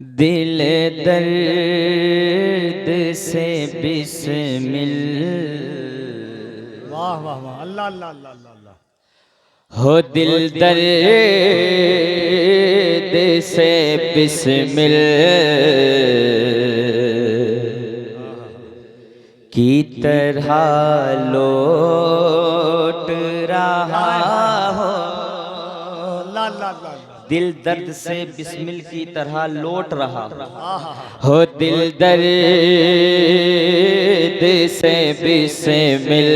दिल दर्द से बिस्मिल। वाह वाह वाह, अल्लाह अल्लाह अल्लाह अल्लाह अल्लाह। हो दिल दर्द से बिस्मिल की तरह लौट रहा हो। अल्लाह अल्लाह अल्लाह अल्लाह। दिल दर्द से बिस्मिल की तरह लौट रहा आहा, हो। दिल दर्द से बिस्मिल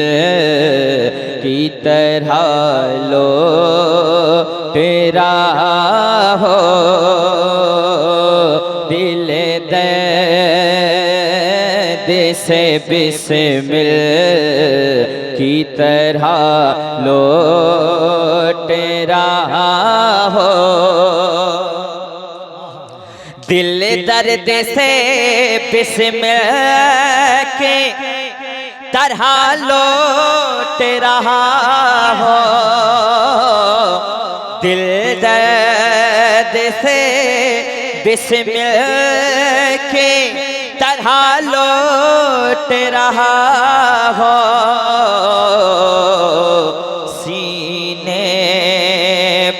की तरह लौट रहा हो। दिल दर्द से बिस्मिल की तरह लौट रहा हो। दिल दर्द से बिस्मिल के तरह लौट रहा हो। दिल दर्द से बिस्मिल के तरह लौट रहा हो। सीने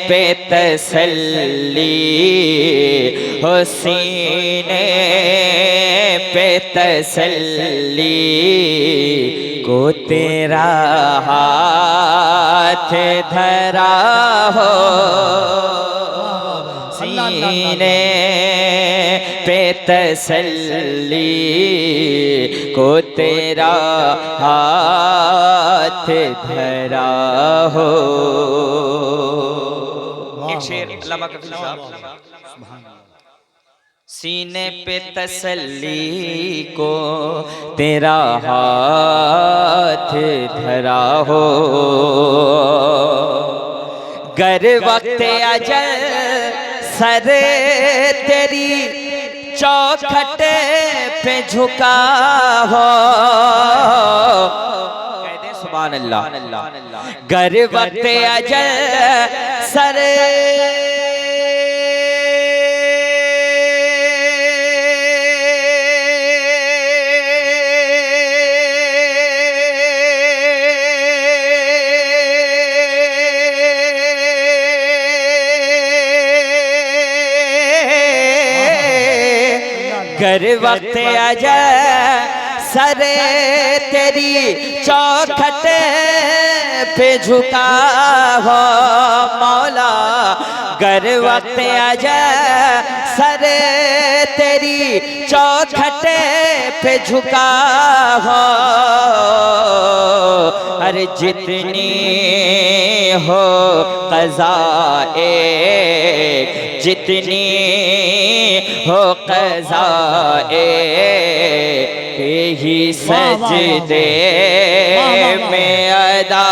पे तसल्ली हो, सीने पे तसल्ली को तेरा हाथ धरा हो। सीने पे तसल्ली को तेरा हाथ धरा हो। एक शेर अल्लामा कफील साहब। सीने पे तसल्ली को तेरा हाथ धरा हो। गर वक्त अजल सर तेरी चौखट पे झुका हो। कहते सुभान अल्लाह। गर वक्त अजल सर गर वक्त अजल सर तेरी चौखट पे झुका हो। मौला गर वक्त अजल सर तेरी चौखट पे झुका हो। अरे जितनी हो क़ज़ाए, जितनी हो क़ज़ाए ही सजदे में अदा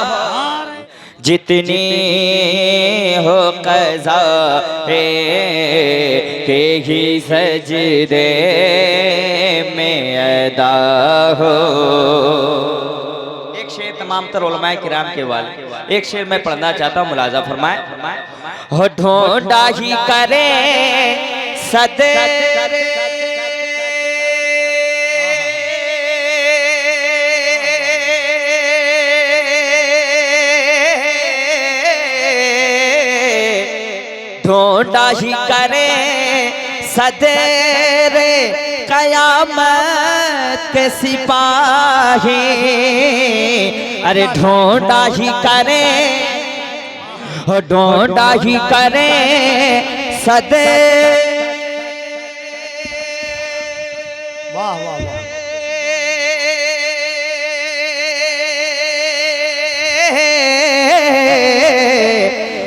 हो। जितनी हो क़ज़ाए ही सजदे में अदा हो। एक शेर तमाम तर उलमाए किराम के वाले, एक शेर मैं पढ़ना चाहता हूँ, मुलाज़ा फरमाए। हो ढूंढा ही करे सदर ढूंढा ही करे सदर कयामत के सिपाही। अरे ढूंढा ही करे, ढूंढा ही करे सदे। वाह वाह वाह,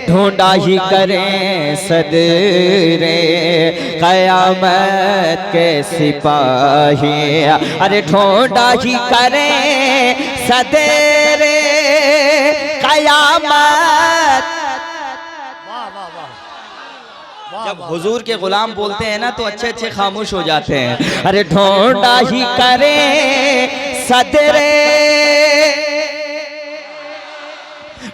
ढूंढा ही करें सदरे क़यामत के सिपाही। अरे ढूंढा ही करें सदरे क़यामत। वाह वाह वाह। जब हुजूर के गुलाम बोलते हैं ना तो अच्छे अच्छे खामोश हो जाते हैं। अरे ढूंढा ही करें सदरे,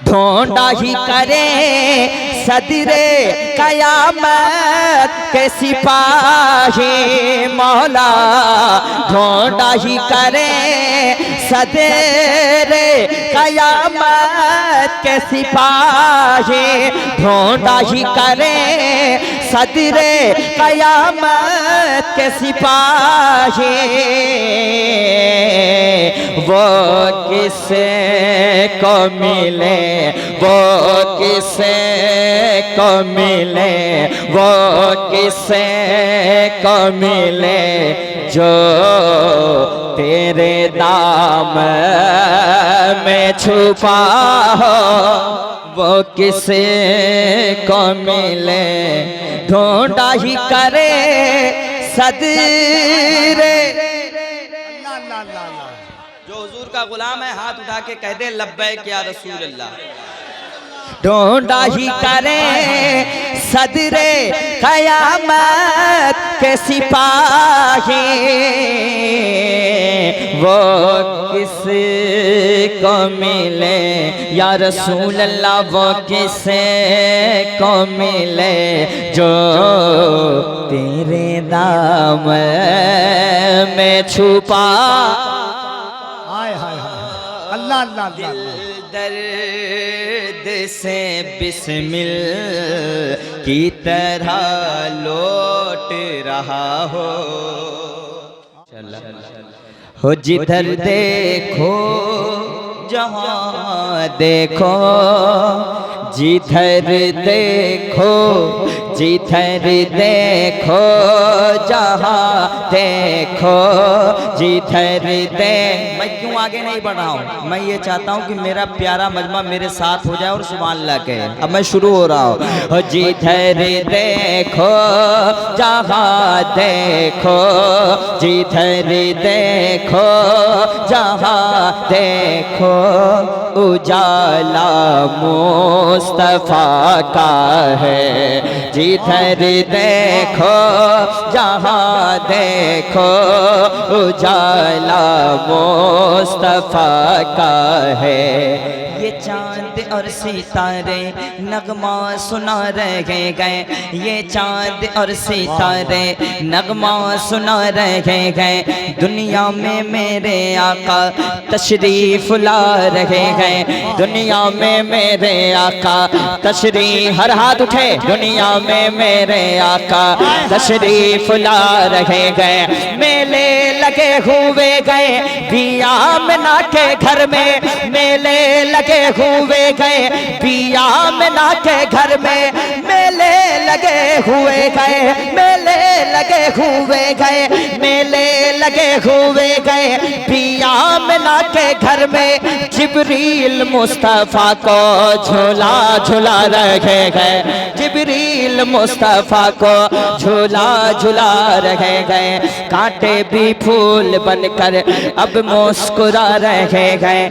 ढूंढा ही करें सदरे क़यामत के सिपाही मौला ढूंढा ही करे सदरे कयामत के सिपाही ढूंढा ही करे सदरे कयामत के सिपाही वो किसे को मिले वो किसे को मिले वो किसे को मिले जो तेरे दाम में छुपा हो वो किसे को मिले ढूंढा ही करे सदरे अल्लाह अल्लाह अल्लाह अल्लाह। जो हुजूर का गुलाम है हाथ उठा के कह दे लब्बैक या रसूल अल्लाह। ढूंढा ही करे सदरे कयामत के सिपाही वो किसे को मिले या रसूल अल्लाह वो किसे को मिले जो तेरे नाम में छुपा हाय हाय हाय अल्लाह अल्लाह अल्लाह अल्लाह। दर्द से बिस्मिल की तरह लौट रहा हो जिधर देखो जहाँ देखो जिधर देखो जिधर देखो जहाँ देखो जिधर दे मैं क्यों आगे नहीं बढ़ रहा हूँ मैं ये चाहता हूँ कि मेरा प्यारा मजमा मेरे साथ हो जाए और सुभान अल्लाह कहे अब मैं शुरू हो रहा हूँ जिधर देखो जहाँ देखो जिधर देखो जहाँ देखो उजाला मुस्तफा का है जिधर देखो जहाँ देखो उजाला मुस्तफा का है ये चांद और सितारे नगमा सुना रहे गए ये चांद और सितारे नगमा सुना रहे गए दुनिया में मेरे आका तशरीफ ला रहे गए दुनिया में मेरे आका तशरीफ हर हाथ उठे दुनिया में मेरे आका तशरीफ ला रहे गए मेले लगे हुए गए पिया मना के घर में मेले लगे हुए गए पिया मना के घर में मेले लगे हुए गए मेले लगे हुए गए मेले लगे हुए गए पिया मना के घर में जिब्रील मुस्तफा को झूला झूला रहे गए जिब्रील मुस्तफा को झूला झूला रहे गए कांटे भी फूल बनकर अब मुस्कुरा रहे गए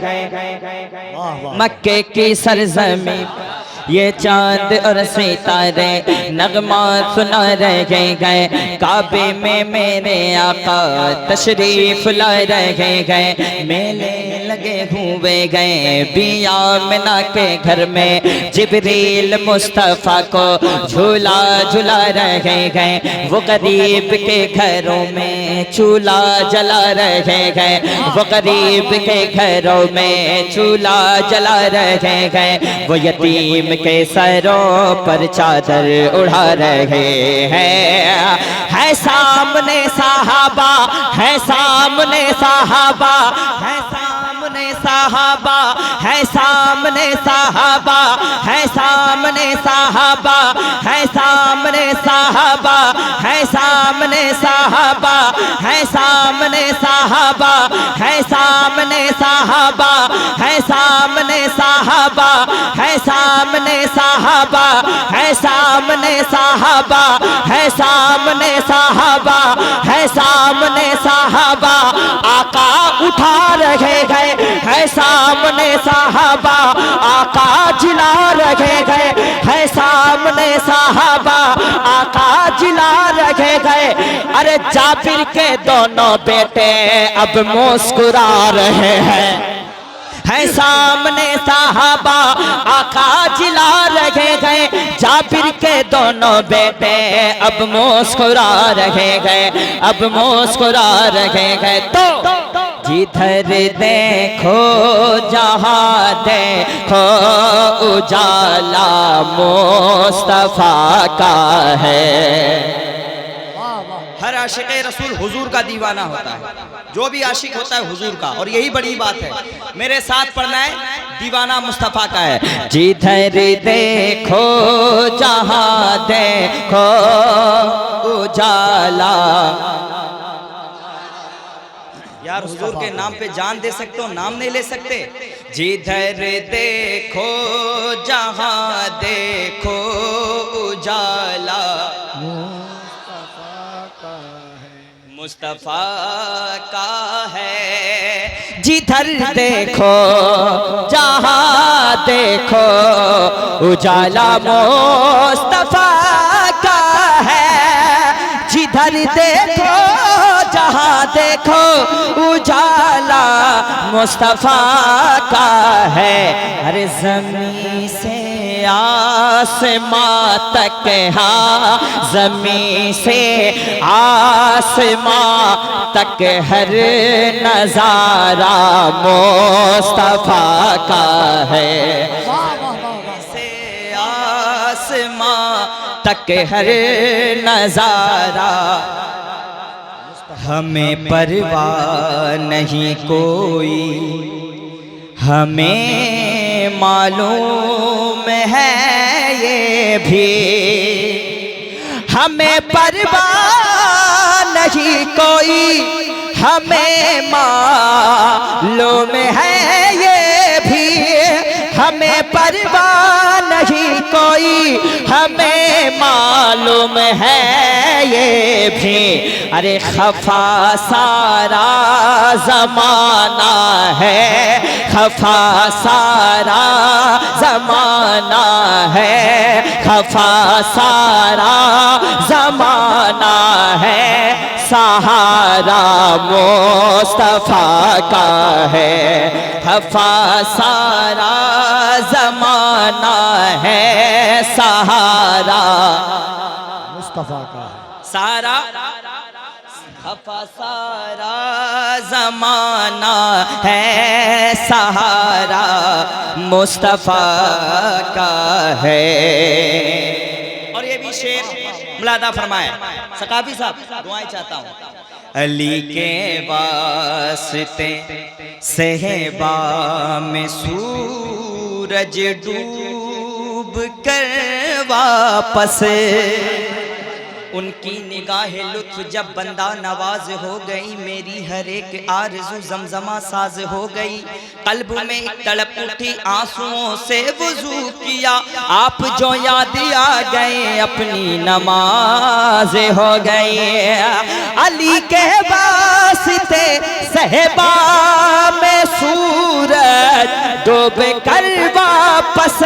मक्के की सरजमीं ये चांद और सितारे नगमा सुना रहे गए काबे में मेरे आका तशरीफ ला रहे गए मेले लगे हुए गए बिया मिना के घर में जिब्रील मुस्तफ़ा को झूला झूला रहे गए वो गरीब के घरों में चूल्हा जला रहे गए वो गरीब के घरों में चूल्हा जला रहे गए वो यतीम के सरों पर चादर उड़ा रहे हैं है सामने साहबा है सामने साहबा है सामने साहबा है सामने साहबा है सामने साहबा है सामने साहबा है सामने साहबा है सामने साहबा है सामने साहबा है सामने साहबा है सामने साहबा है सामने साहबा है सामने साहबा है सामने साहबा आका उठा रहे गए है सामने साहबा आका जिला रहे गए है सामने साहबा आका जिला रहे गए अरे जाबिर के दोनों बेटे अब मुस्कुरा रहे हैं है सामने साहबा आका जिला रहे गए, जाबिर के दोनों बेटे अब मुस्कुरा रहे गए, अब मुस्कुरा रहे गए। तो जिधर देखो जहाँ देखो उजाला मुस्तफा का है। हर आशिक रसूल हुजूर का दीवाना होता है, जो भी आशिक होता है हुजूर का, और यही बड़ी बात है। मेरे साथ पढ़ना है, दीवाना मुस्तफा का है। जिधर देखो जहाँ देखो उजाला। यार हुजूर के नाम पे जान दे सकते हो, नाम नहीं ले सकते। जिधर देखो जहाँ देखो उजाला मुस्तफा का है। जिधर देखो जहाँ देखो उजाला मुस्तफा का है। जिधर देखो जहाँ देखो उजाला मुस्तफा का है। अरे ज़मीं से आसमां तक, हाँ ज़मीं से आसमां तक हर नज़ारा मुस्तफा का है। से आसमां तक हर नज़ारा। हमें परवाह नहीं कोई, हमें मालूम है ये भी। हमें परवाह नहीं कोई, हमें मालूम है ये भी। हमें परवाह नहीं कोई, हमें मालूम है ये भी। अरे खफा सारा ज़माना है, खफा सारा ज़माना है, खफा सारा ज़माना है। सहारा मुस्तफा का है, खफा सारा ज़माना है। सहारा मुस्तफा का है सारा, खफा सारा ज़माना है। सहारा मुस्तफा का है। और ये भी शेर मुलादा फरमाए सकाफी साहब, दुआएं चाहता हूँ। अली के वास्ते सहबा में सूरज डूब कर वापस, उनकी निगाहे लुत्फ जब बंदा नवाज हो गई। मेरी हर एक आरज़ू जमजमा साज हो गई। कल्ब में एक तड़प उठी, आंसुओं से वुज़ू किया। आप जो याद आ गए, अपनी नमाज हो गई। अली के वास्ते सहबा में सूरज डूब कर वापस,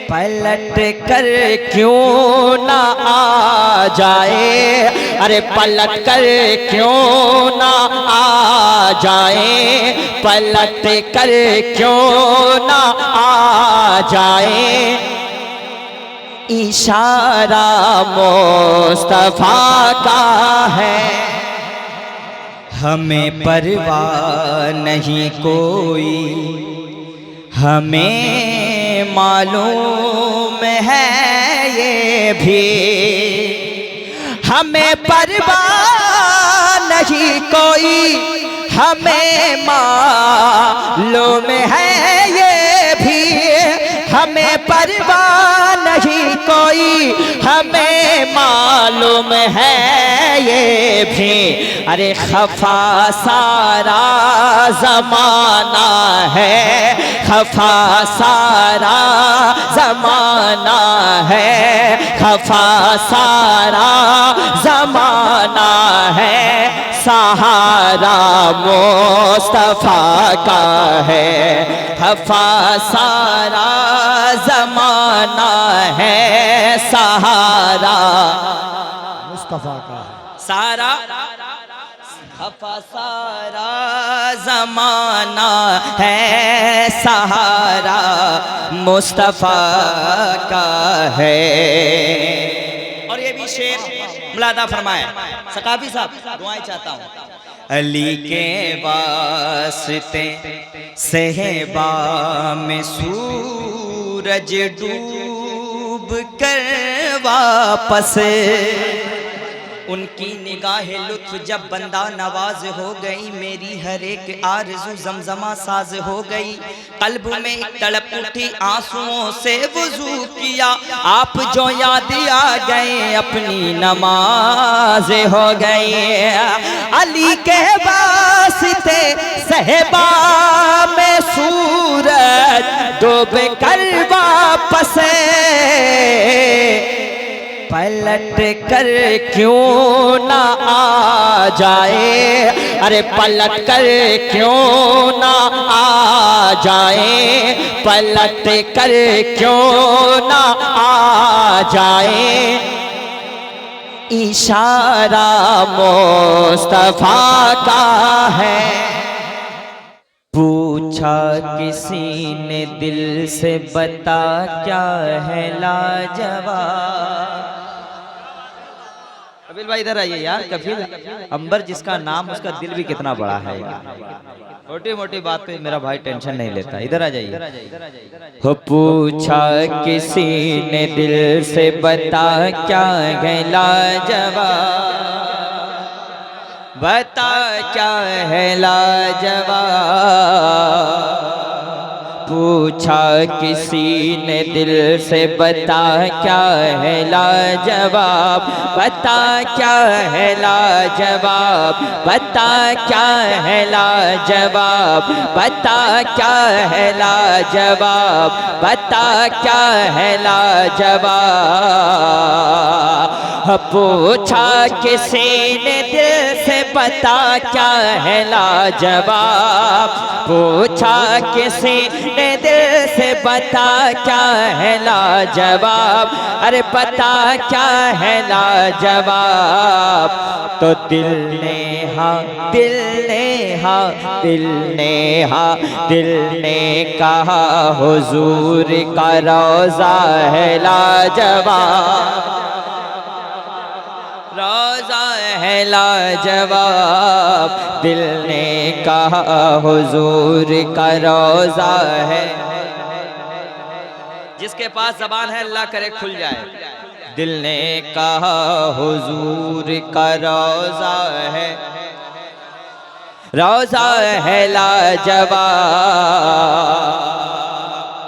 पलट कर क्यों ना आ जाए। अरे पलट कर क्यों ना आ जाए, पलट कर क्यों ना आ जाए। इशारा मुस्तफा का है, हमें परवाह नहीं कोई, हमें मालूम है ये भी। हमें परवाह नहीं कोई, हमें मालूम है ये भी। हमें परवाह नहीं कोई, हमें मालूम है ये भी। अरे खफा सारा ज़माना है, खफा सारा ज़माना है, खफा सारा ज़माना है। सहारा मुस्तफा का है, खफा सारा ज़माना है। सहारा मुस्तफा का है सारा, खफा सारा जमाना है सहारा मुस्तफ़ा का है। और ये भी शेर मुलादा फरमाए सकाफी साहब, दुआएं चाहता हूँ। अली के वास्ते सहबा में सूरज डूब कर वापस, उनकी निगाहे लुत्फ जब बंदा नवाज हो गई, मेरी हर एक आरज़ू जमजमा साज हो गई। कल्ब में एक तड़प उठी आंसुओं से वुज़ू किया, आप जो याद आ गए अपनी नमाज हो गई। अली के वास्ते सहबा में सूरज डूब कर वापस, पलट कर क्यों ना आ जाए, अरे पलट कर क्यों ना आ जाए, पलट कर क्यों ना आ जाए। इशारा मुस्तफा का है। पूछा किसी ने दिल से बता क्या है लाजवाब। कपिल भाई इधर आइए यार। कपिल अंबर जिसका नाम उसका दिल भी कितना बड़ा है। छोटी मोटी बात पे मेरा भाई टेंशन नहीं लेता। इधर आ जाइए। हो पूछा किसी ने दिल से बता क्या है लाजवाब, बता क्या है लाजवाब। पूछा किसी ने दिल से बता क्या है लाजवाब, बता क्या है लाजवाब, बता क्या है लाजवाब, बता क्या है लाजवाब, बता क्या है लाजवाब। पूछा किसी ने दिल से बता क्या है लाजवाब, पूछा किसी ने दिल से बता क्या है लाजवाब, अरे बता क्या है लाजवाब। तो दिल ने हाँ, दिल ने हाँ, दिल ने हाँ, दिल ने कहा हुजूर का रोज़ा है लाजवाब, रोज़ा है लाजवाब। दिल ने कहा हुजूर का रोज़ा है। जिसके पास ज़बान है अल्लाह करे खुल जाए। दिल ने कहा हुजूर का रोज़ा है, रोज़ा है लाजवाब।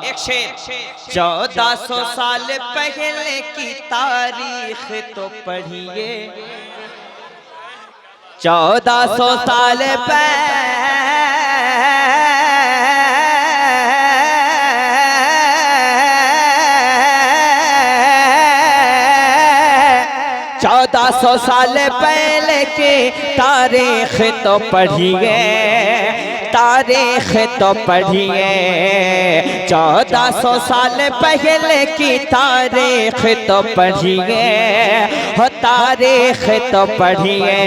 एक शेर 1400 साल पहले की तारीख तो पढ़िए, 1400 साल पहले 1400 साल पहले की तारीख तो पढ़िए, तारीख तो पढ़िए। 1400 साल पहले की तारीख तो पढ़िए, हो तारीख तो पढ़िए।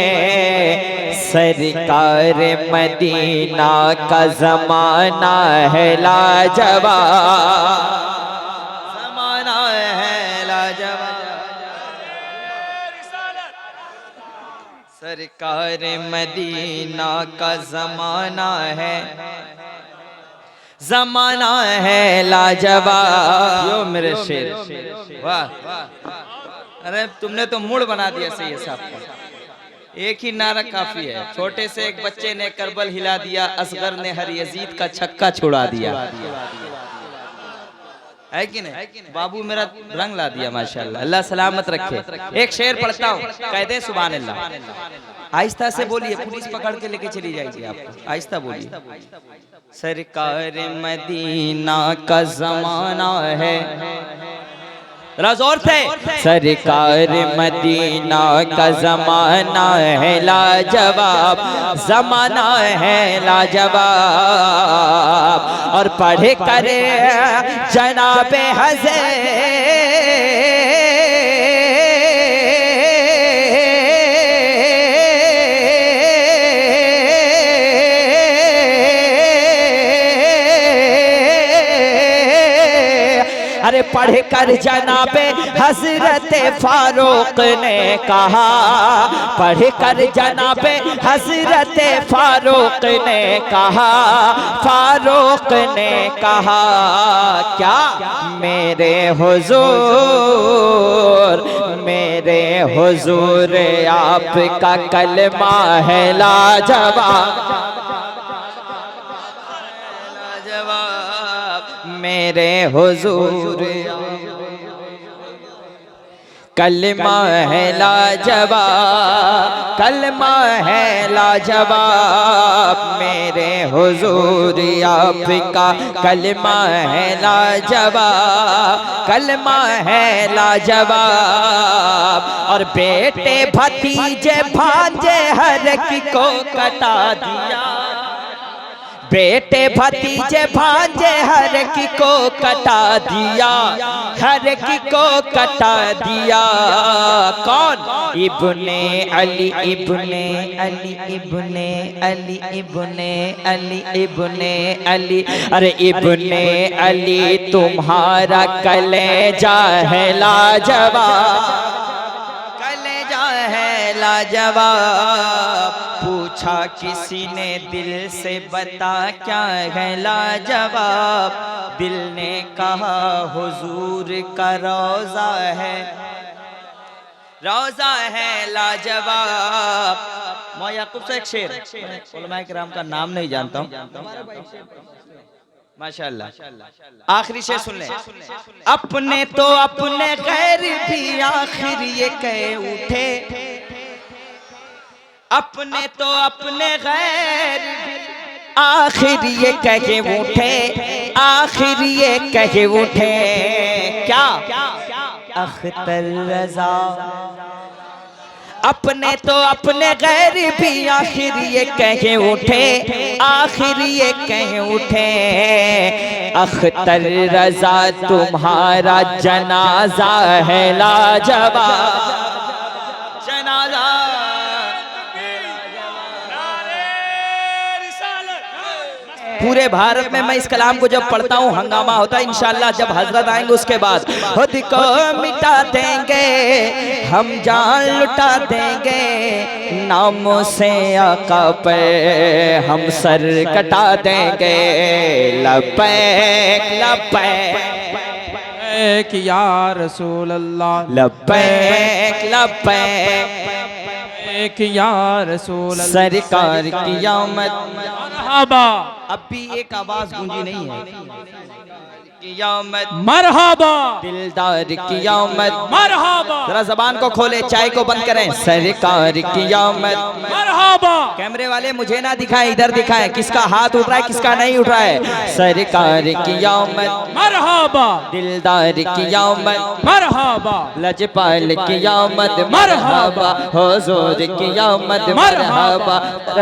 सरकार मदीना का ज़माना है लाजवाब, ज़माना है लाजवाब। सरकार मदीना का ज़माना है, ज़माना है लाजवाब। यो मेरे शेर, वाह। अरे तुमने तो मूड बना दिया सही है साहब। एक ही नारा काफी है। छोटे से एक बच्चे ने करबल हिला दिया, असगर ने हर यजीद का छक्का छुड़ा दिया, है कि नहीं? बाबू मेरा रंग ला दिया माशाल्लाह, अल्लाह सलामत रखे। एक शेर पढ़ता हूँ, कहते सुभान अल्लाह। आहिस्ता से बोलिए, पुलिस पकड़ के लेके चली जाएगी आपको। आहिस्ता बोलिए। सरकार मदीना का ज़माना है, जोर से। सरकार मदीना का ज़माना है लाजवाब, ज़माना है लाजवाब। और पढ़े करे जनाबे हज़रत पढ़कर जनाबे हजरत फारूक ने कहा, पढ़कर जनाबे हजरत फारूक ने कहा, फारूक ने कहा क्या, मेरे हुजूर, मेरे हुजूर आपका कलमा है लाजवाब, मेरे हुजूर कलमा है लाजवाब, कलमा है लाजवाब, मेरे हुजूर आपका कलमा है लाजवाब, कलमा है लाजवाब। और बेटे भतीजे भांजे हर एक को कटा दिया, बेटे भतीजे भांजे हर एक को कटा दिया, हर एक को कटा दिया। कौन? इब्ने अली, इब्ने अली, इब्ने अली, इब्ने अली, इब्ने अली। अरे इब्ने अली तुम्हारा कलेजा है लाजवाब, कलेजा है लाजवाब। पूछा किसी ने दिल से बता क्या है लाजवाब, दिल ने कहा हुजूर का रोजा है, रोजा है लाजवाब। मौला याकूब से एक शेर, उलमाए किराम का नाम नहीं जानता हूँ, माशाअल्लाह। आखिरी शेर सुन ले। अपने तो अपने गैर भी आखिर ये कह उठे, अपने तो अपने गैर आखिर ये कहे उठे, आखिर ये कहे उठे क्या, अख्तर रज़ा। अपने तो अपने गैर भी आखिर ये कहे उठे, आखिर ये कहे उठे, अख्तर रज़ा तुम्हारा जनाजा है लाजवाब, जनाजा। पूरे भारत में मैं इस कलाम को जब पढ़ता हूँ हंगामा होता है। इंशाअल्लाह जब हजरत आएंगे उसके बाद खुद को मिटा देंगे हम, जान लुटा देंगे, नामों से आका पे हम सर कटा देंगे। लब्बैक लब्बैक या रसूल अल्लाह, लब्बैक लब्बैक या रसूल अल्लाह। सरकार की आमद, मरहबा। अब भी एक आवाज गूंजी नहीं है, कियामत मरहबा, दिलदार की आमद, मरहबा। जरा जबान को खोले, चाय को बंद करें। सरकार की आमद, मरहबा। कैमरे वाले मुझे ना दिखाएं, इधर दिखाएं किसका हाथ उठ रहा है किसका नहीं उठ रहा है। सरकार की आमद, मरहबा। दिलदार की आमद, मरहबा। लजपाल की आमद, मरहबा। हुजूर की आमद, मरहबा।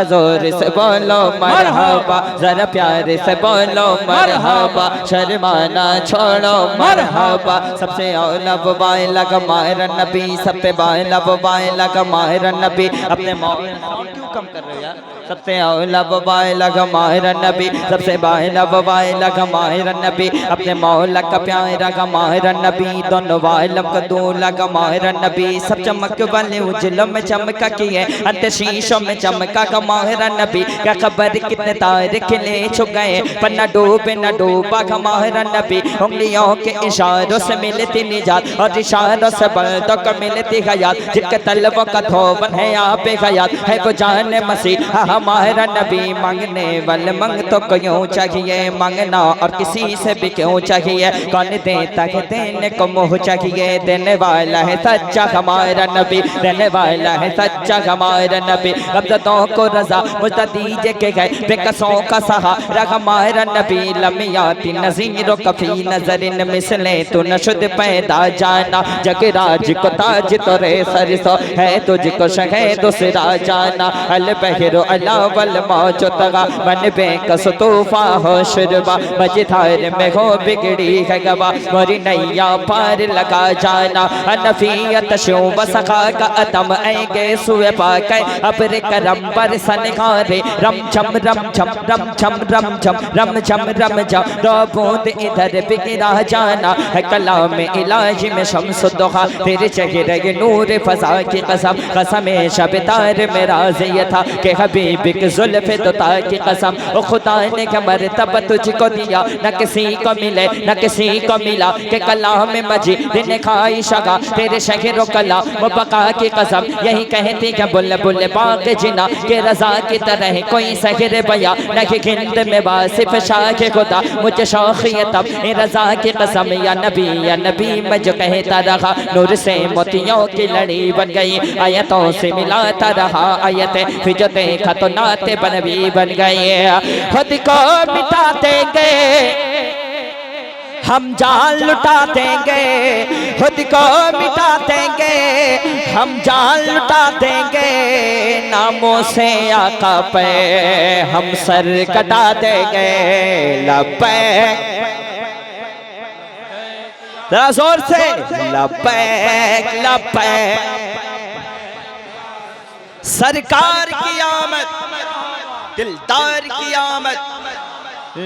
जोर से बोलो मरहबा, जरा प्यार से बोलो मरहबा, शर्माना छोड़ो मरहबा। सबसे औला बाय लगा माहिर नबी, सब पे बाय लब बाय लगा माहिर नबी। अपने क्यों कम कर रहे हो यार। सबसे औला बाय लगा माहिर नबी, सबसे बाय लब बाय लगा माहिर नबी। अपने मौला का प्यारा का माहिर नबी, दोनों वालम का दो लगा माहिर नबी। सब चमक वाले उजलों में चमका किए, अंत शीशों में चमका का माहिर नबी। क्या खबर कितने तारे खिले छुप गए, पर न डूबे न डूबा का माहिर नबी। उंगलियों के इशारों से मिलती निजात, और इशारों से बल्दों को मिलती हयात। जिनके तलबों का धोबन है यहाँ पे हयात, है वो जाने मसीह हमारा नबी। मांगने वाले मांग तो क्यों चाहिए मांगना, और किसी से भी क्यों चाहिए। कौन देता है देने को मुँह चाहिए, देने वाला है सच्चा हमारा नबी, देने वाला है सच्चा हमारा नबी। कब्ज़तों को रजा मुझे दीजिए के गए, बेकसों का सहारा हमारा नबी। लमियाती नज़ीरों कफी नजरिन मिसले तो नशुद पैदा जाना। जगराज को ताज तो रे सरसो है, तुझको शहद सिरा जाना। अल बहरो अलावल मौजो तगा, मन बेकस तूफा हो शुरबा। मझधार में हो बिगड़ी है गवा, मोरी नैया पार लगा जाना। अनफियत शोब सखा का अतम ऐगे सुए पाके, अब्र करम पर सनहारे। रम छम रम छम रम छम रम छम रम छम रम छम, दो बूंद इधर बिगड़ा जाना है कलाम इलाज में शम्सुद्दोहा तेरे चेहरे के नूर फजा की कसम कसम शबतार में राज ये था कि हबीब की जुल्फ़ दुता की कसम ओ खुदा ने क्या मर्तबा तुझको दिया न किसी को मिले न किसी को मिला कि कलाम मजीद ने खाई शगा तेरे शहर कला वो बका की कसम यही कहती क्या बुलबुल बाग जिना के रजा की तरह कोई शहर बया न कि हिंद में वासिफ शाह के खुदा मुझे शौक़ियत तब रजा की कसम या नबी मैं जो कहता रहा नूर से मोतियों की लड़ी बन गई आयतों से मिलाता रहा आयतें फिर जो देखा तो नाते बनवी बन गए खुद को मिटा देंगे हम जान लुटा देंगे खुद को मिटा देंगे हम जान लुटा देंगे नामों से आका पे हम सर कटा देंगे लब्बैक जरा जोर से लब्बैक लब्बैक सरकार की आमद दिलदार की आमद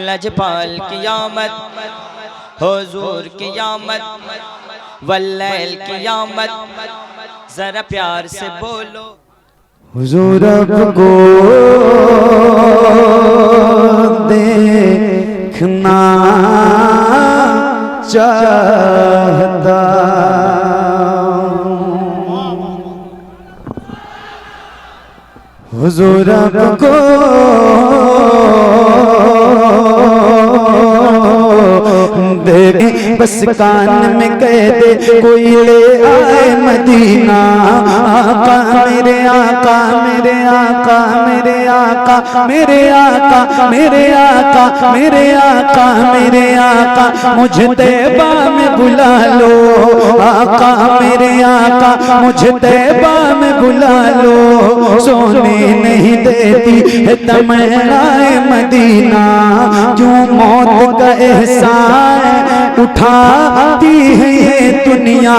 लजपाल की आमद हुजूर की आमद वल्लैल की आमद जरा प्यार से बोलो हुजूर को देखना चाहता हुजूर को देख बस कान में कह दे कोई ले आए मदीना आका मेरे आका मेरे आका मेरे आका मेरे आका मेरे आका मेरे आका मेरे आका मुझे तैबा में बुला लो आका मेरे आका मुझे तैबा में बुला लो सोने नहीं देती है तमन्नाए मदीना क्यों मौत का एहसान उठाती है ये दुनिया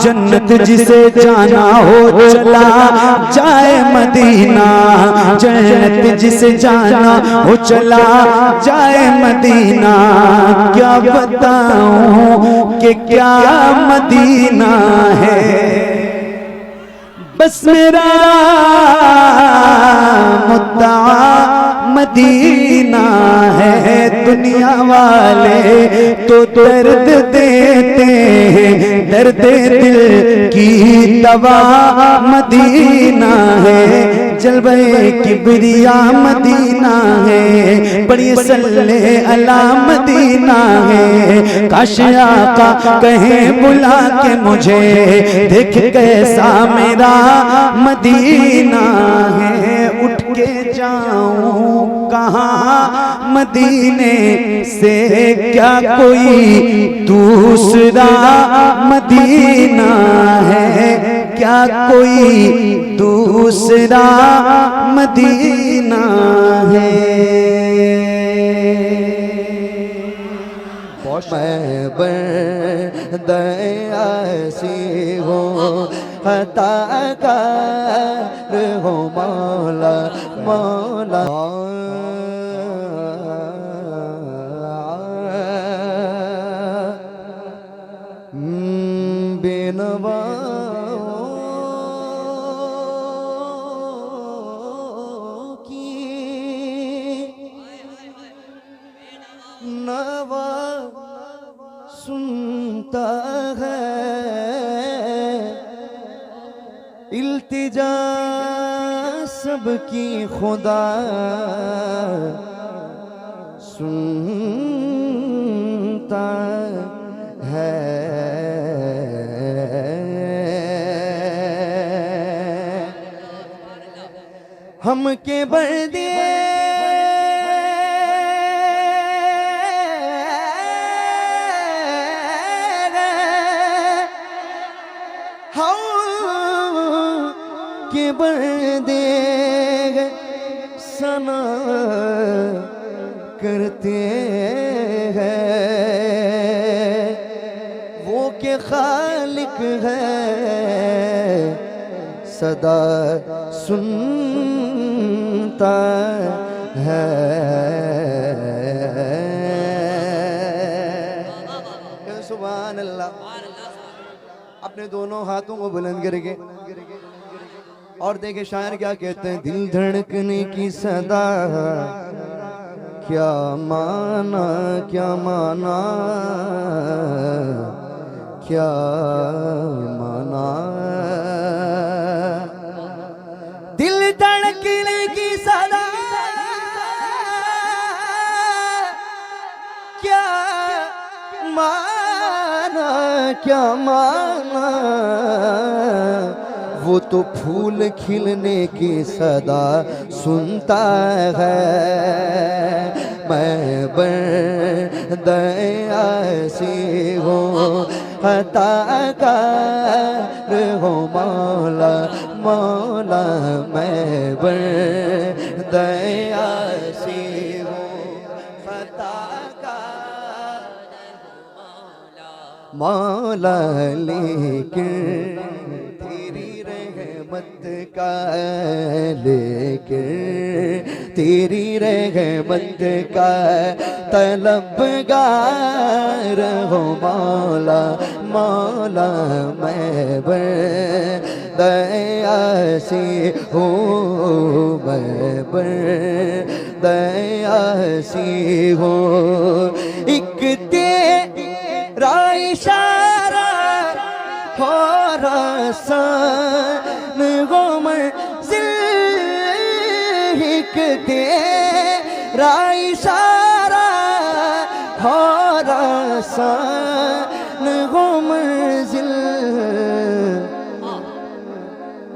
जन्नत जिसे जाना हो चला जाए मदीना जन्नत जिसे जाना हो चला जाए मदीना क्या बताऊं कि क्या मदीना है बस मेरा मुद्दा मदीना है दुनिया वाले तो दर्द देते हैं दर्द दिल की दवा मदीना है जलवे किबरिया मदीना है बड़ी सल्ले अला मदीना है काश आका कहे बुला के मुझे देख कैसा मेरा मदीना है उठ के जाऊं कहाँ मदीने से क्या कोई दूसरा मदीना है क्या कोई दूसरा मदीना है मैं बर्दया सी हो हता कर हो मौला मौला बेनवा की नवा सुनता है इल्तिजा सबकी खुदा सुनता है हम के बर्दे के बर्दे सना करते हैं वो के खालिक है सदा सुनता है अल्लाह। अपने दोनों हाथों को बुलंद करके और देखे शायर क्या कहते हैं, दिल धड़कने की सदा क्या माना, क्या माना, क्या माना, दिल धड़कने की सदा क्या माना, क्या माना, वो तो फूल खिलने की सदा सुनता है। मैं बंदे सी हूँ अताकार हो मौला, मौला मैं बंदे सी हूँ अताकार मौला, लेकिन का लेके तेरी रहमत का तलबगार हो मौला, मौला मैं बंदे सी हूँ, मैं बंदे सी हूँ। एक तेरा इशारा हो रसन गो मंजिल, एक तेरा इशारा हो रसन गो मंजिल,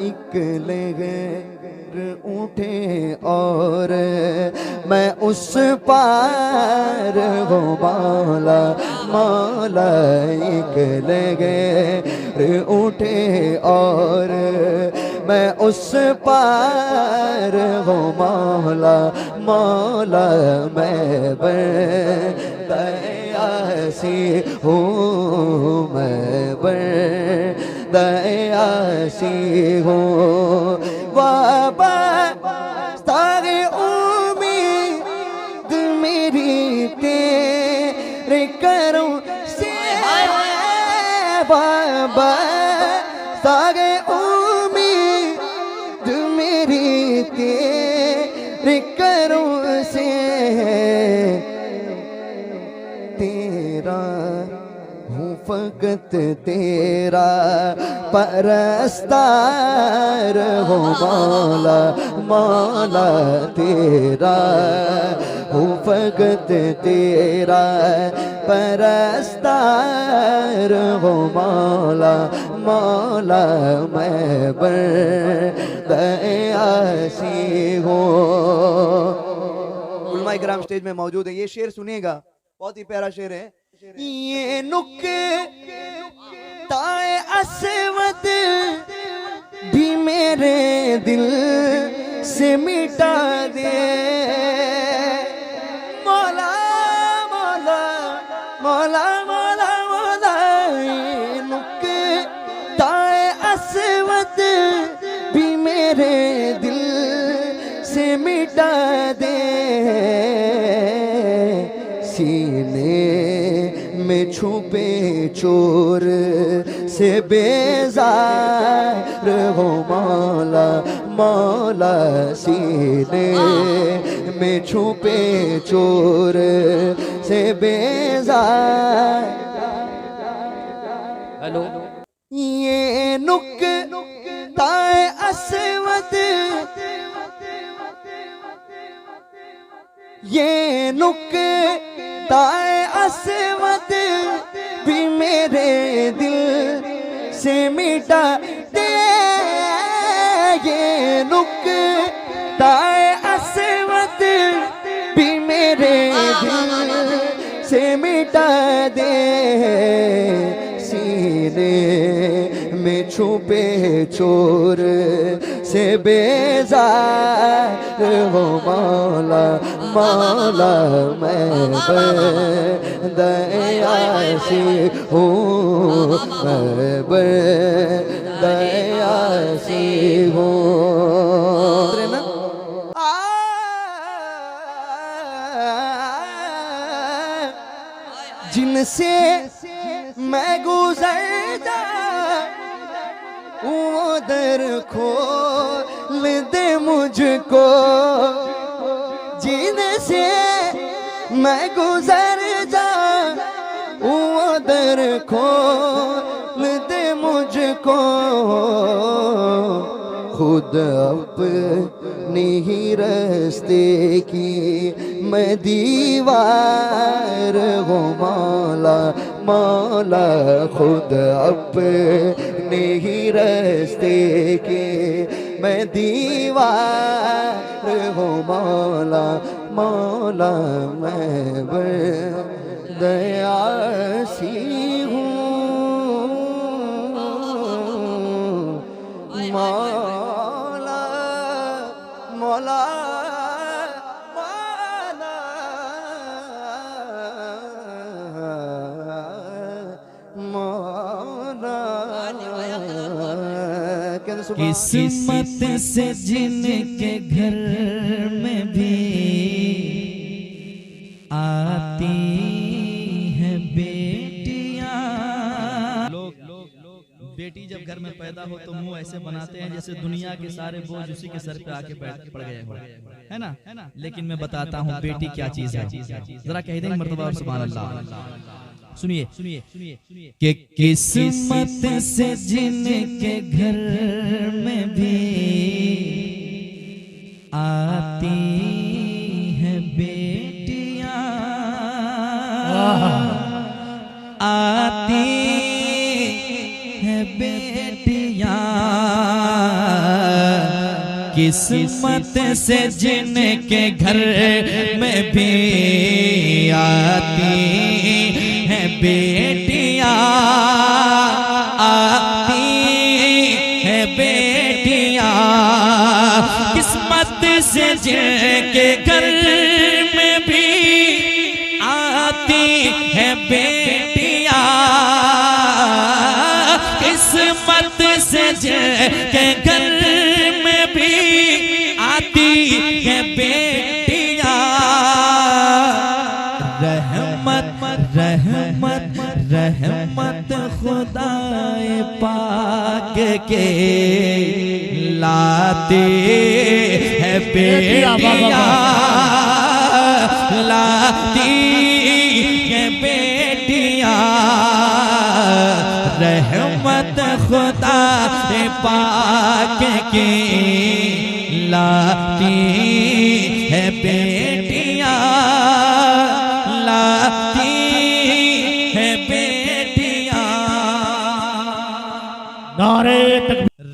एक लहर उठे और मैं उस पार हो मौला, मौला एक लहर उठे और मैं उस पार हो मौला, मौला मैं बंदे सी हूँ, मैं बंदे सी हूँ। बाबा सारे उम्मीद मेरी तेरे करूँ से, बाबा सारे उम्मीद मेरी तेरे करूँ से, तेरा हूँ फकत तेरा परस्तार हो मौला, मौला तेरा हूँ फकत तेरा परस्तार हो मौला, मौला मैं बंदे सी हूँ। उलमा इकराम स्टेज में मौजूद है, ये शेर सुनिएगा, बहुत ही प्यारा शेर है। ये नुक्ताए अस्वद भी मेरे दिल से मिटा दे मौला, मौला मौला मौला मौला, ये नुक्ताए अस्वद भी मेरे दिल से मिटा दे, सीने में छुपे चोर से बेजार हो मौला, मौला सीने में छुपे चोर से बेजार। हेलो, ये नुक्ताए अस्वद, ये नुक्ताए अस्वद भी मेरे दिल से मिटा दे, ये नुक्ताए अस्वद भी मेरे दिल से मिटा दे, सीने में छुपे चोर से बेजार हो मौला, मौला मैं बंदे सी हूँ, मैं बंदे सी हूँ। जिनसे मैं दर खोल दे मुझको, जीने से मैं गुजर जाऊं, दर खोल दे मुझको, खुद अपनी ही रास्ते की मैं दीवार हूँ मौला, मौला खुद अपने ही रास्ते की मैं दीवार हूँ मौला, मौला मैं दयासी हूँ मौला, मौला किस्मत से जिनके घर में भी आती है बेटियां। लोग बेटी जब घर में पैदा हो तो मुंह ऐसे बनाते हैं जैसे दुनिया के सारे बोझ उसी के सर पे आके पड़ गए हो, है ना। लेकिन मैं बताता हूँ बेटी क्या चीज है, जरा कह देंगे मर्तबा और सुभान अल्लाह। सुनिए सुनिए सुनिए कि किस्मत से जिनके घर में भी आती है बेटियां, आती है बेटियां, किस्मत से जिनके घर में भी आती है बेटियां, आती है बेटियां, किस्मत से जिनके घर में भी आती है बेटियां, किस्मत से जिनके घर में भी आती है बेटियां, रहमत रहमत रहमत खुदाए पाक के लाते है बेटियां, लाती है बेटियां, रहमत खुदाए पाक के लाती है बेटियां, लाती है बेटियां, नारे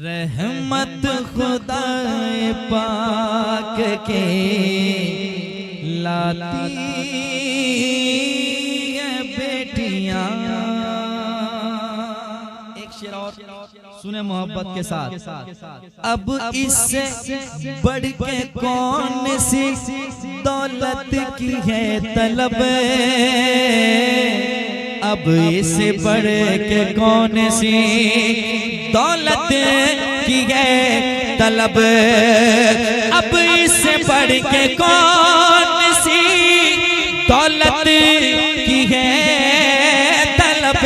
रहमत खुदाए पाक के लाती है बेटियां। एक शेर और सुने मोहब्बत के साथ। अब इससे बढ़ के कौन सी दौलत की है तलब, अब इससे बढ़ के कौन सी दौलत की है तलब, अब इससे बढ़ के कौन सी दौलत की है तलब,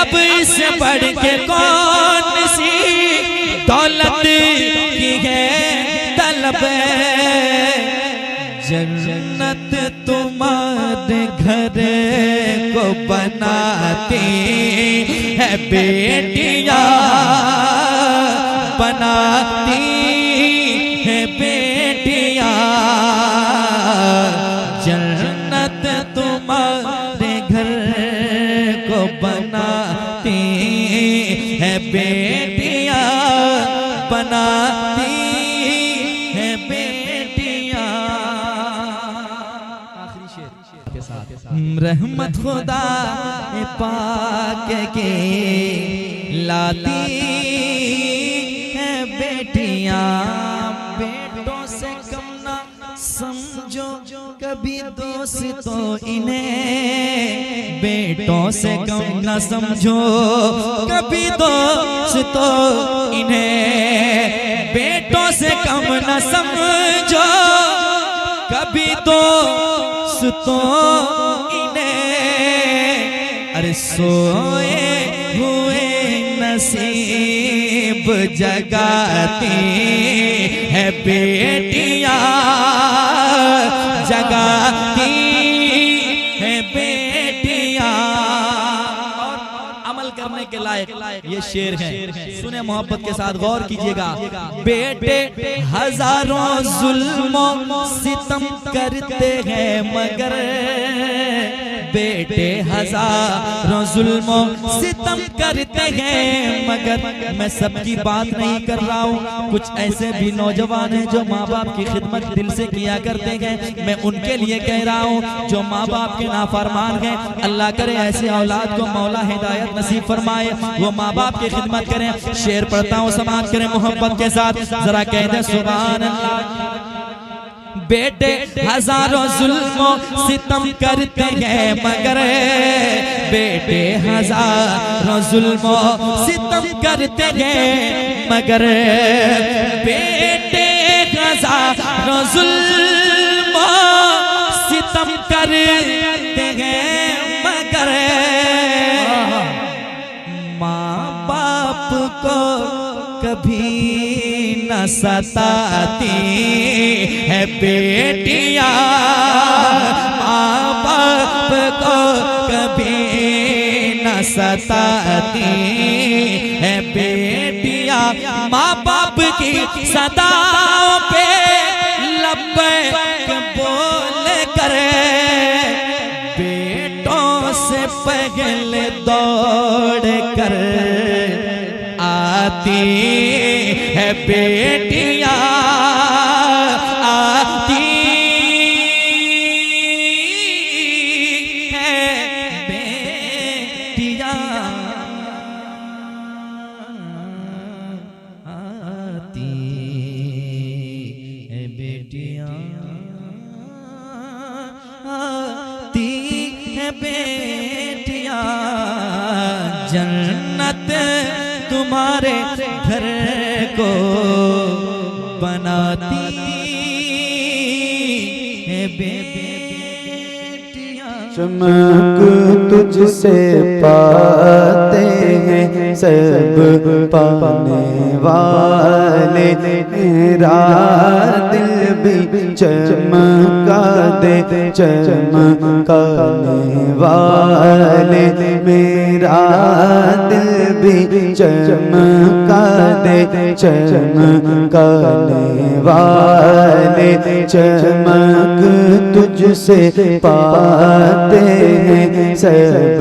अब इससे बढ़ के कौन सी दौलत की है तलब, जन्नत तुम्हारे घर को बनाती है बेटियां, बनाती है बेटियां, जन्नत तुम्हारे घर को बनाती है बेटियां, बनाती है बेटियां। आखिरी शेर के साथ रहमत खुदा पाक के लाती है बेटियां, बेटों से कम ना समझो कभी दोस्तों इन्हें, बेटों से कम ना समझो कभी दोस्तों इन्हें, बेटों से कम ना समझो कभी दोस्तों इन्हें, अरे सोए हुए न नसीब जगाती है बेटियां, जगाती है बेटियां। अमल करने के लायक ये शेर है, सुने मोहब्बत के साथ, गौर कीजिएगा। बेटे हजारों जुल्मों सितम करते हैं मगर, बेटे हजारों जुल्मों सितम करते हैं मगर, मैं सबकी बात नहीं कर रहा हूँ, कुछ ऐसे भी नौजवान हैं जो माँ बाप की खिदमत दिल से किया करते हैं, मैं उनके लिए कह रहा हूँ जो माँ बाप के नाफरमान हैं, अल्लाह करे ऐसे औलाद को मौला हिदायत नसीब फरमाए, वो माँ बाप की खिदमत करें। शेर पढ़ता हूँ, समाप्त करें मोहब्बत के साथ, जरा कह दे सुभान अल्लाह। बेटे हजारों जुल्मों सितम करते हैं मगर, बेटे हजारों जुल्मों सितम करते हैं मगर, बेटे हजारों जुल्मों सितम करते हैं मगर, माँ बाप को कभी न सताती है बेटियां, माँ बाप को कभी न सताती है बेटियां, माँ बाप की सदाओं पे लब्बैक बोल कर, बेटों से पहले दौड़ कर आती है बेटियां, आती है बेटियां, आती है बेटियां, आती है बेटियां, जन्नत तुम्हारे घर को बनाती है बेटियां। चमक तुझसे पाते हैं सब पाने वाले, मेरा दिल भी चमका दे चमकाने वाले, मेरा दिल भी चमका दे चमकाने वाले, चमक तुझसे पाते हैं सब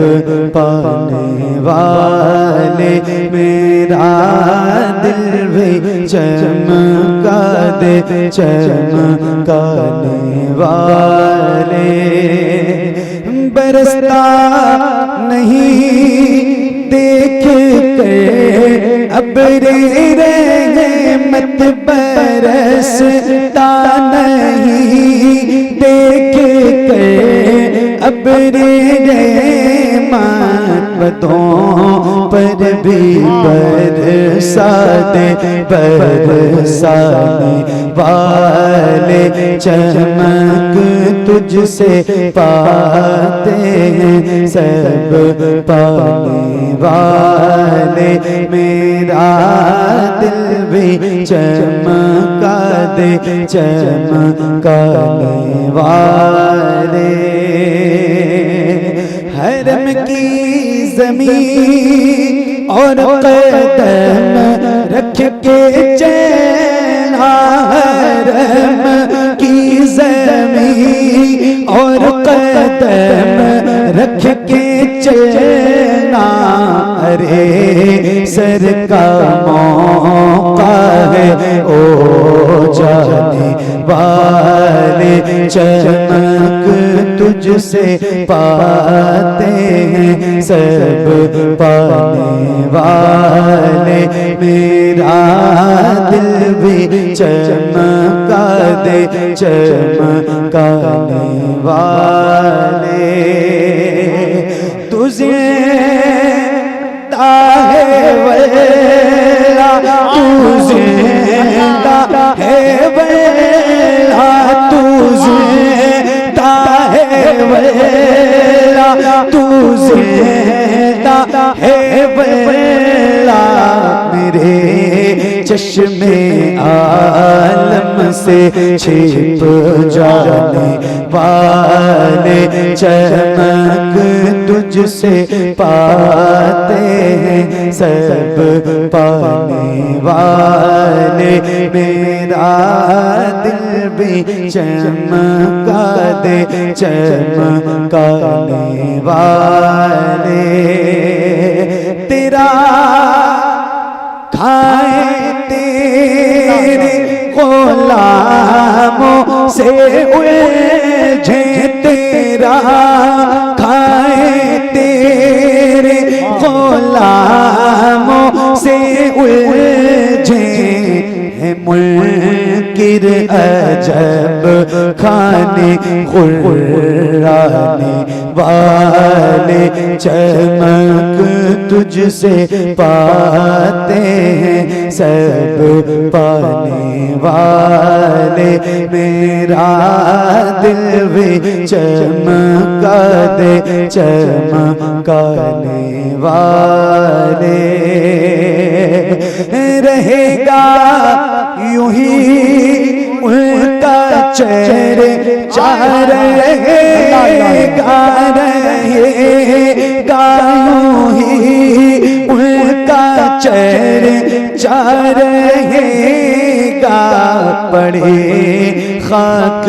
पाने वाले, मेरा दिल भी चमका दे चमकाने वाले, बरसता नहीं देख के अबरे रहमत, बरसता नहीं देख के अबरे रहमत, बदों पर भी बरसाते बरसाने वाले, चमक तुझसे पाते हैं सब पाने वाले, मेरा दिल भी चमका दे चमकाने वाले, हरम की ज़मीन और कदम रख के चला, हरम की ज़मीन और कदम रख के चला, अरे सर का मौका है ओ जाने वाले, चमक तुझसे पाते हैं सब पाने वाले, मेरा दिल भी चमका दे चमकाने वाले, तुझे है वेला, तुझे है वेला, तुझे है वेला, तुझे है वेला, चश्मे आलम से छिप जाने वाले, चमक तुझसे पाते हैं सब पाने वाले। मेरा दिल भी चमका दे चमकाने वाले। तेरा खाए तेरे गुलामों से उलझे, तेरा खाए तेरे गुलामों से उलझे हैं मुनकिर अजब खाने खुराने वाले। चमक तुझसे पाते हैं सब पाने वाले। मेरा दिल भी चमका दे चमकाने वाले। रहेगा यूं ही उनका चेहरे चार रहेगा, रहेगा यूं ही उनका चेहरे चार रहेगा। पड़े खाक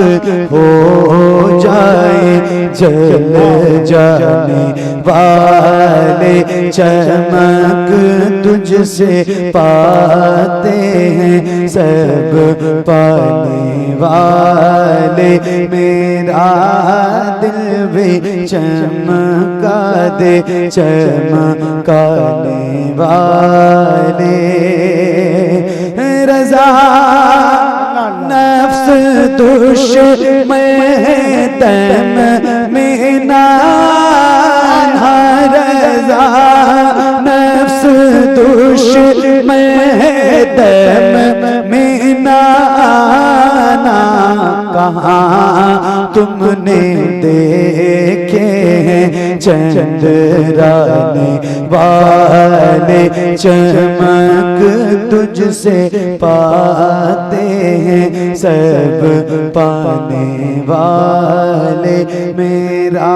हो जाए जल जाने वाले, चमक तुझसे पाते हैं सब पाने वाले। मेरा दिल भी चमका दे चमकाने वाले। रज़ा नफ्स दुश्मन तन में ना रज़ा, नफ्स दुश्मन तन में ना कहाँ तुमने देखे हैं चंद्राने वाले। चमक तुझसे पाते हैं सब पाने वाले। मेरा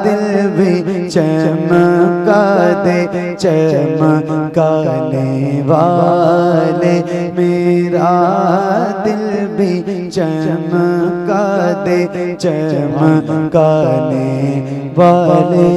दिल भी चमका दे चमकाने वाले। मेरा दिल भी चमका दे चमकाने वाले।